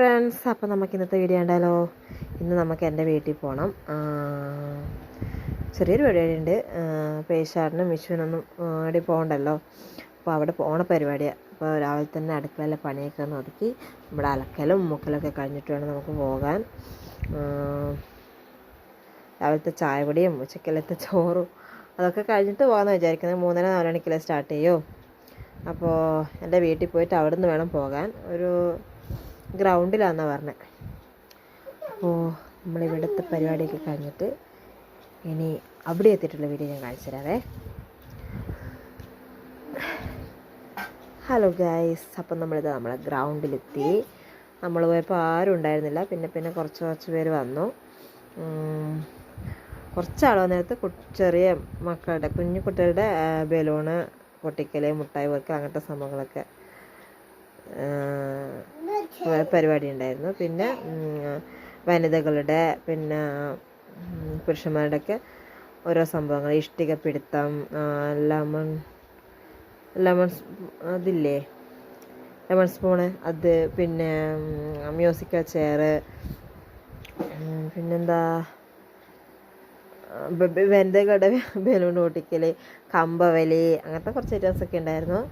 Friends, അപ്പോൾ നമുക്ക് ഇന്നത്തെ വീഡിയോ ഉണ്ടല്ലോ. ഇന്ന് നമുക്ക് എൻ്റെ വീട്ടിൽ പോകണം. ചെറിയൊരു പരിപാടിയുണ്ട്. പേശാടിനും വിഷുവിനൊന്നും അവിടെ പോകണ്ടല്ലോ. അപ്പോൾ അവിടെ പോണ പരിപാടിയാണ്. അപ്പോൾ രാവിലെ തന്നെ അടുക്കളയിലെ പണിയൊക്കെ ഒന്ന് ഒതുക്കി നമ്മുടെ അലക്കലും മുക്കലൊക്കെ കഴിഞ്ഞിട്ട് വേണം നമുക്ക് പോകാൻ. രാവിലത്തെ ചായപൊടിയും ഉച്ചക്കലത്തെ ചോറും അതൊക്കെ കഴിഞ്ഞിട്ട് പോകാമെന്ന് വിചാരിക്കുന്നത്. 3:30-4 മണിക്കല്ലേ സ്റ്റാർട്ട് ചെയ്യൂ. അപ്പോൾ എൻ്റെ വീട്ടിൽ പോയിട്ട് അവിടെ നിന്ന് വേണം പോകാൻ. ഒരു ഗ്രൗണ്ടിലാണെന്നാണ് പറഞ്ഞത്. അപ്പോൾ നമ്മളിവിടുത്തെ പരിപാടിയൊക്കെ കഴിഞ്ഞിട്ട് ഇനി അവിടെ എത്തിയിട്ടുള്ള വീഡിയോ ഞാൻ കാണിച്ചു തരാവേ. ഹലോ ഗൈസ്, അപ്പം നമ്മളെ ഗ്രൗണ്ടിലെത്തി. നമ്മൾ പോയപ്പോൾ ആരും ഉണ്ടായിരുന്നില്ല. പിന്നെ കുറച്ച് പേര് വന്നു. കുറച്ചാൾ വന്നിടത്ത് ചെറിയ മക്കളുടെ കുഞ്ഞു കുട്ടികളുടെ ബലൂണ് പൊട്ടിക്കൽ, മുട്ടായി വെക്കൽ, അങ്ങനത്തെ സംഭവങ്ങളൊക്കെ പരിപാടി ഉണ്ടായിരുന്നു. പിന്നെ വനിതകളുടെ പിന്നെ പുരുഷന്മാരുടെയൊക്കെ ഓരോ സംഭവങ്ങൾ, ഇഷ്ടിക പിടുത്തം, ലെമൺ അതില്ലേ ലെമൺ സ്പൂണ്, അത്, പിന്നെ മ്യൂസിക്കൽ ചെയറ്, പിന്നെന്താ വനിതകളുടെ ബലൂൺ പൊട്ടിക്കൽ, കമ്പവലി, അങ്ങനത്തെ കുറച്ച് ഐറ്റംസൊക്കെ ഉണ്ടായിരുന്നു.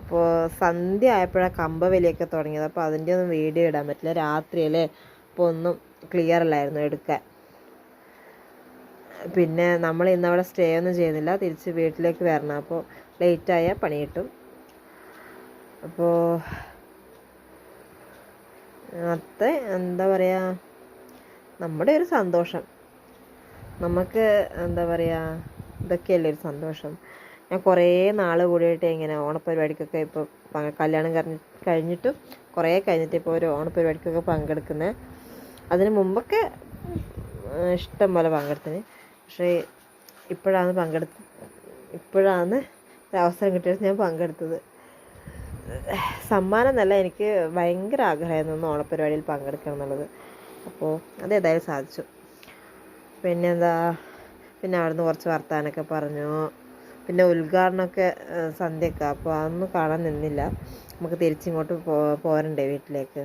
അപ്പോൾ സന്ധ്യ ആയപ്പോഴാണ് കമ്പവലിയൊക്കെ തുടങ്ങിയത്. അപ്പോൾ അതിൻ്റെ ഒന്നും വീഡിയോ ഇടാൻ പറ്റില്ല, രാത്രിയല്ലേ, അപ്പോൾ ഒന്നും ക്ലിയർ അല്ലായിരുന്നു എടുക്കാൻ. പിന്നെ നമ്മൾ ഇന്നവിടെ സ്റ്റേ ഒന്നും ചെയ്യുന്നില്ല, തിരിച്ച് വീട്ടിലേക്ക് വരണം. അപ്പോൾ ലേറ്റായാൽ പണി കിട്ടും. അപ്പോൾ അത് എന്താ പറയുക, നമ്മുടെ ഒരു സന്തോഷം, നമുക്ക് എന്താ പറയുക, ഇതൊക്കെയല്ലേ ഒരു സന്തോഷം. ഞാൻ കുറേ നാൾ കൂടിയിട്ട് ഇങ്ങനെ ഓണപ്പരിപാടിക്കൊക്കെ ഇപ്പോൾ കല്യാണം കഴിഞ്ഞിട്ടും കുറേ കഴിഞ്ഞിട്ട് ഇപ്പോൾ ഒരു ഓണപ്പരിപാടിക്കൊക്കെ പങ്കെടുക്കുന്നത്. അതിന് മുമ്പൊക്കെ ഇഷ്ടം പോലെ പങ്കെടുത്തിന്. പക്ഷേ ഇപ്പോഴാണ് ഒരവസരം കിട്ടിയത് ഞാൻ പങ്കെടുത്തത്. സമ്മാനം എന്നല്ല, എനിക്ക് ഭയങ്കര ആഗ്രഹമായിരുന്നു ഒന്ന് ഓണപ്പരിപാടിയിൽ പങ്കെടുക്കണം എന്നുള്ളത്. അപ്പോൾ അതേതായാലും സാധിച്ചു. പിന്നെ അവിടുന്ന് കുറച്ച് വർത്താനമൊക്കെ പറഞ്ഞു. പിന്നെ ഉദ്ഘാടനമൊക്കെ സന്ധ്യയൊക്കെ, അപ്പോൾ അതൊന്നും കാണാൻ നിന്നില്ല. നമുക്ക് തിരിച്ചിങ്ങോട്ട് പോരണ്ടേ വീട്ടിലേക്ക്.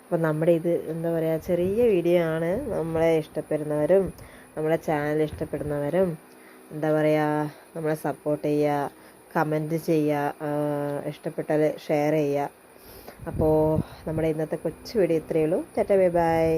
അപ്പോൾ നമ്മുടെ ഇത് എന്താ പറയുക, ചെറിയ വീഡിയോ ആണ്. നമ്മളെ ഇഷ്ടപ്പെടുന്നവരും നമ്മളെ ചാനൽ ഇഷ്ടപ്പെടുന്നവരും എന്താ പറയുക, നമ്മളെ സപ്പോർട്ട് ചെയ്യുക, കമൻറ്റ് ചെയ്യുക, ഇഷ്ടപ്പെട്ടാൽ ഷെയർ ചെയ്യുക. അപ്പോൾ നമ്മുടെ ഇന്നത്തെ കൊച്ചു വീഡിയോ ഇത്രയേ ഉള്ളൂ. Tata, bye bye.